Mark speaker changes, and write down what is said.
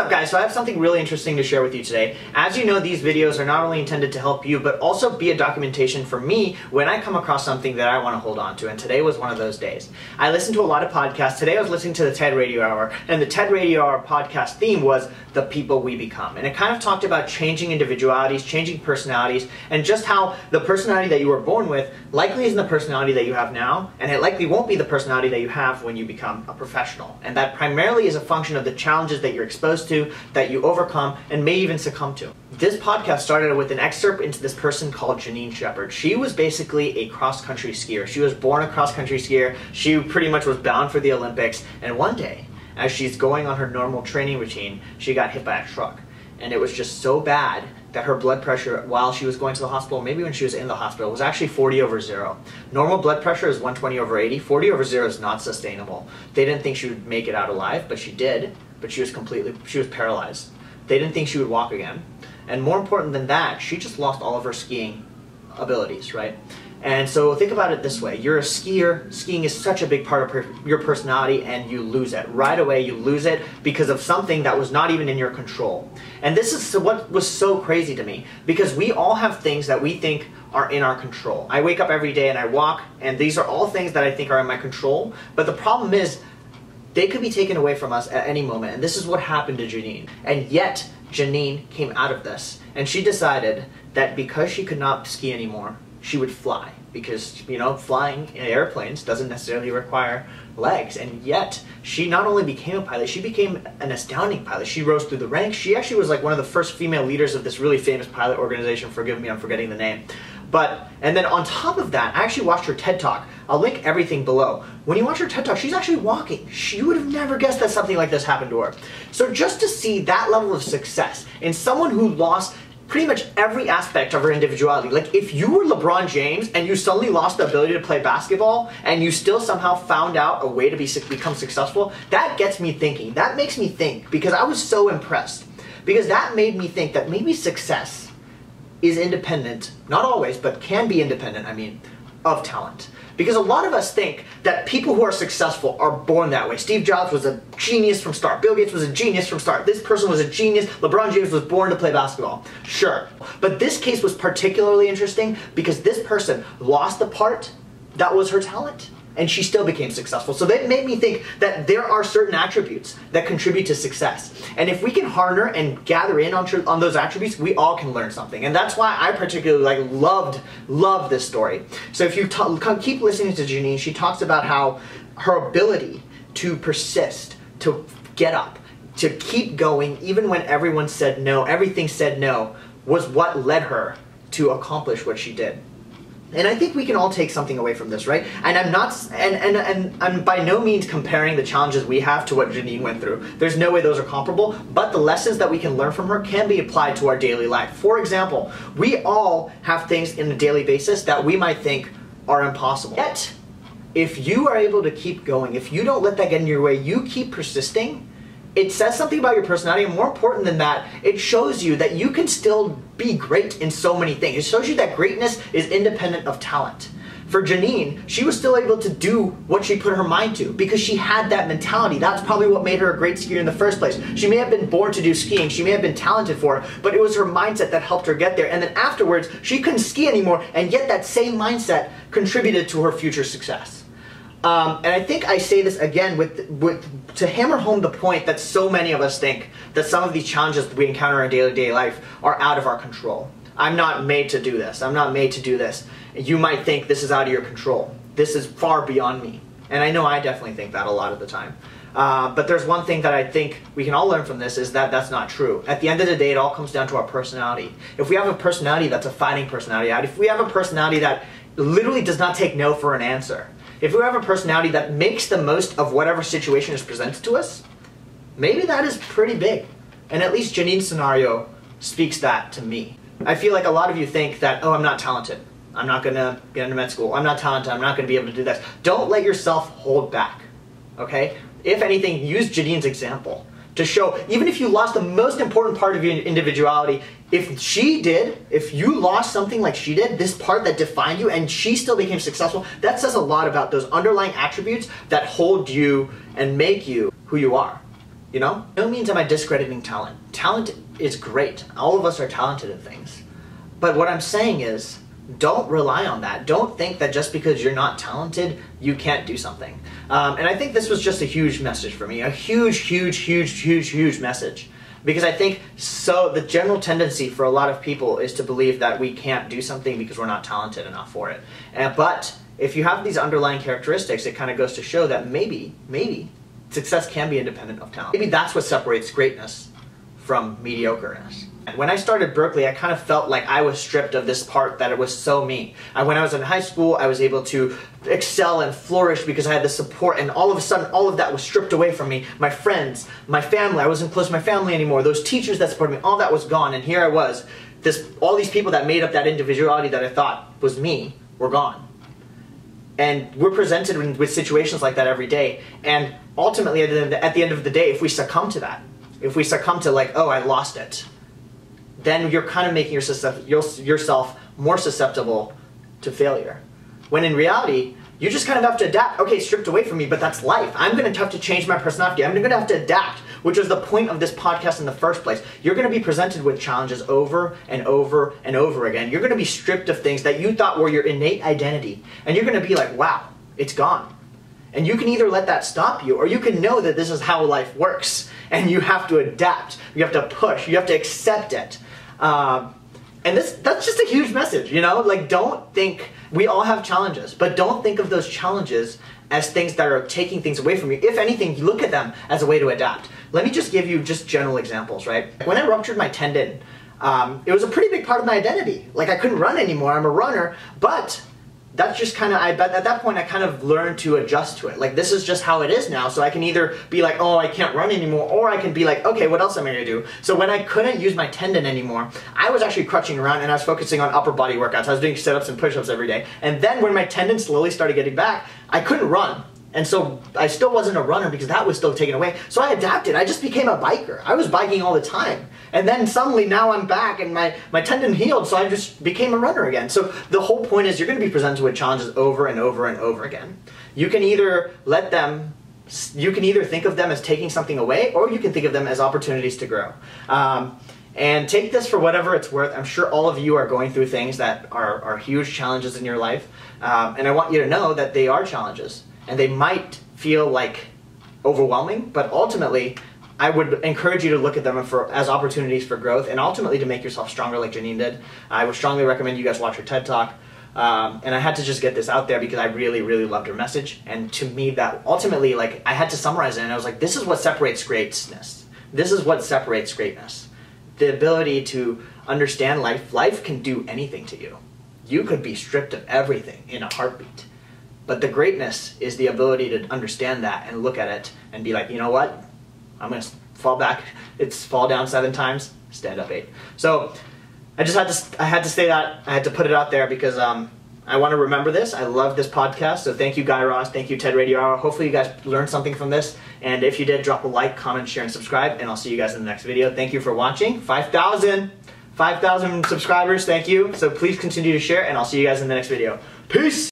Speaker 1: up, guys? So I have something really interesting to share with you today. As you know, these videos are not only intended to help you, but also be a documentation for me when I come across something that I want to hold on to, and today was one of those days. I listen to a lot of podcasts. Today I was listening to the TED Radio Hour, and the TED Radio Hour podcast theme was the people we become. And it kind of talked about changing individualities, changing personalities, and just how the personality that you were born with likely isn't the personality that you have now, and it likely won't be the personality that you have when you become a professional. And that primarily is a function of the challenges that you're exposed to, that you overcome, and may even succumb to. This podcast started with an excerpt into this person called Janine Shepherd. She was basically a cross-country skier. She was born a cross-country skier. She pretty much was bound for the Olympics, and one day, as she's going on her normal training routine, she got hit by a truck. And it was just so bad that her blood pressure while she was going to the hospital, maybe when she was in the hospital, was actually 40/0. Normal blood pressure is 120/80. 40/0 is not sustainable. They didn't think she would make it out alive, but she did. But she was paralyzed. They didn't think she would walk again. And more important than that, she just lost all of her skiing abilities, right? And so think about it this way. You're a skier. Skiing is such a big part of your personality, and you lose it. Right away, you lose it because of something that was not even in your control. And this is what was so crazy to me, because we all have things that we think are in our control. I wake up every day and I walk, and these are all things that I think are in my control. But the problem is, they could be taken away from us at any moment. And this is what happened to Janine. And yet, Janine came out of this. And she decided that because she could not ski anymore, she would fly. Because, you know, flying in airplanes doesn't necessarily require legs. And yet, she not only became a pilot, she became an astounding pilot. She rose through the ranks. She actually was like one of the first female leaders of this really famous pilot organization. Forgive me, I'm forgetting the name. And then on top of that, I actually watched her TED Talk. I'll link everything below. When you watch her TED Talk, she's actually walking. You would have never guessed that something like this happened to her. So just to see that level of success in someone who lost pretty much every aspect of her individuality. Like if you were LeBron James and you suddenly lost the ability to play basketball and you still somehow found out a way to become successful, that gets me thinking. That makes me think, because I was so impressed. Because that made me think that maybe success is independent, not always, but can be independent, of talent. Because a lot of us think that people who are successful are born that way. Steve Jobs was a genius from start. Bill Gates was a genius from start. This person was a genius. LeBron James was born to play basketball. Sure. But this case was particularly interesting because this person lost the part that was her talent, and she still became successful. So that made me think that there are certain attributes that contribute to success. And if we can harness and gather in on those attributes, we all can learn something. And that's why I particularly loved this story. So if you keep listening to Janine, she talks about how her ability to persist, to get up, to keep going, even when everyone said no, everything said no, was what led her to accomplish what she did. And I think we can all take something away from this, right? And I'm by no means comparing the challenges we have to what Janine went through. There's no way those are comparable, but the lessons that we can learn from her can be applied to our daily life. For example, we all have things in a daily basis that we might think are impossible. Yet, if you are able to keep going, if you don't let that get in your way, you keep persisting, it says something about your personality, and more important than that, it shows you that you can still be great in so many things. It shows you that greatness is independent of talent. For Janine, she was still able to do what she put her mind to because she had that mentality. That's probably what made her a great skier in the first place. She may have been born to do skiing, she may have been talented for it, but it was her mindset that helped her get there. And then afterwards, she couldn't ski anymore, and yet that same mindset contributed to her future success. And I think I say this again to hammer home the point that so many of us think that some of these challenges that we encounter in daily life are out of our control. I'm not made to do this. I'm not made to do this. You might think this is out of your control. This is far beyond me. And I know I definitely think that a lot of the time. But there's one thing that I think we can all learn from this is that that's not true. At the end of the day, it all comes down to our personality. If we have a personality that's a fighting personality, if we have a personality that literally does not take no for an answer, if we have a personality that makes the most of whatever situation is presented to us, maybe that is pretty big. And at least Janine's scenario speaks that to me. I feel like a lot of you think that, oh, I'm not talented. I'm not going to get into med school. I'm not talented. I'm not going to be able to do this. Don't let yourself hold back, okay? If anything, use Janine's example to show, even if you lost the most important part of your individuality, if you lost something like she did, this part that defined you, and she still became successful, that says a lot about those underlying attributes that hold you and make you who you are. you know? No means am I discrediting talent. Talent is great. All of us are talented at things. But what I'm saying is, don't rely on that. Don't think that just because you're not talented, you can't do something. And I think this was just a huge message for me. A huge message. Because I think the general tendency for a lot of people is to believe that we can't do something because we're not talented enough for it. But if you have these underlying characteristics, it kind of goes to show that maybe success can be independent of talent. Maybe that's what separates greatness from mediocreness. When I started Berkeley, I kind of felt like I was stripped of this part that it was so me. When I was in high school, I was able to excel and flourish because I had the support, and all of a sudden, all of that was stripped away from me. My friends, my family, I wasn't close to my family anymore. Those teachers that supported me, all that was gone, and here I was. All these people that made up that individuality that I thought was me were gone. And we're presented with situations like that every day, and ultimately, at the end of the day, if we succumb to that, if we succumb to like, oh, I lost it, then you're kind of making yourself more susceptible to failure. When in reality, you just kind of have to adapt. Okay, stripped away from me, but that's life. I'm going to have to change my personality. I'm going to have to adapt, which was the point of this podcast in the first place. You're going to be presented with challenges over and over and over again. You're going to be stripped of things that you thought were your innate identity. And you're going to be like, wow, it's gone. And you can either let that stop you, or you can know that this is how life works. And you have to adapt. You have to push. You have to accept it. And that's just a huge message, you know? Like, don't think, we all have challenges, but don't think of those challenges as things that are taking things away from you. If anything, look at them as a way to adapt. Let me just give you just general examples, right? When I ruptured my tendon, it was a pretty big part of my identity. Like, I couldn't run anymore, I'm a runner, but that's just kind of, at that point I kind of learned to adjust to it. Like, this is just how it is now, so I can either be like, oh, I can't run anymore, or I can be like, okay, what else am I going to do? So when I couldn't use my tendon anymore, I was actually crutching around and I was focusing on upper body workouts. I was doing sit-ups and push-ups every day. And then when my tendon slowly started getting back, I couldn't run. And so I still wasn't a runner because that was still taken away. So I adapted. I just became a biker. I was biking all the time. And then suddenly now I'm back and my tendon healed, so I just became a runner again. So the whole point is you're going to be presented with challenges over and over and over again. You can either think of them as taking something away, or you can think of them as opportunities to grow. And take this for whatever it's worth. I'm sure all of you are going through things that are huge challenges in your life. And I want you to know that they are challenges. And they might feel like overwhelming, but ultimately, I would encourage you to look at them as opportunities for growth and ultimately to make yourself stronger like Janine did. I would strongly recommend you guys watch her TED Talk. And I had to just get this out there because I really, really loved her message. And to me, that ultimately, like, I had to summarize it, and I was like, this is what separates greatness. This is what separates greatness. The ability to understand life. Life can do anything to you. You could be stripped of everything in a heartbeat. But the greatness is the ability to understand that and look at it and be like, you know what? I'm going to fall back. It's fall down 7 times, stand up 8. So I had to say that. I had to put it out there because I want to remember this. I love this podcast. So thank you, Guy Ross. Thank you, Ted Radio Hour. Hopefully you guys learned something from this. And if you did, drop a like, comment, share, and subscribe. And I'll see you guys in the next video. Thank you for watching. 5,000 subscribers. Thank you. So please continue to share, and I'll see you guys in the next video. Peace!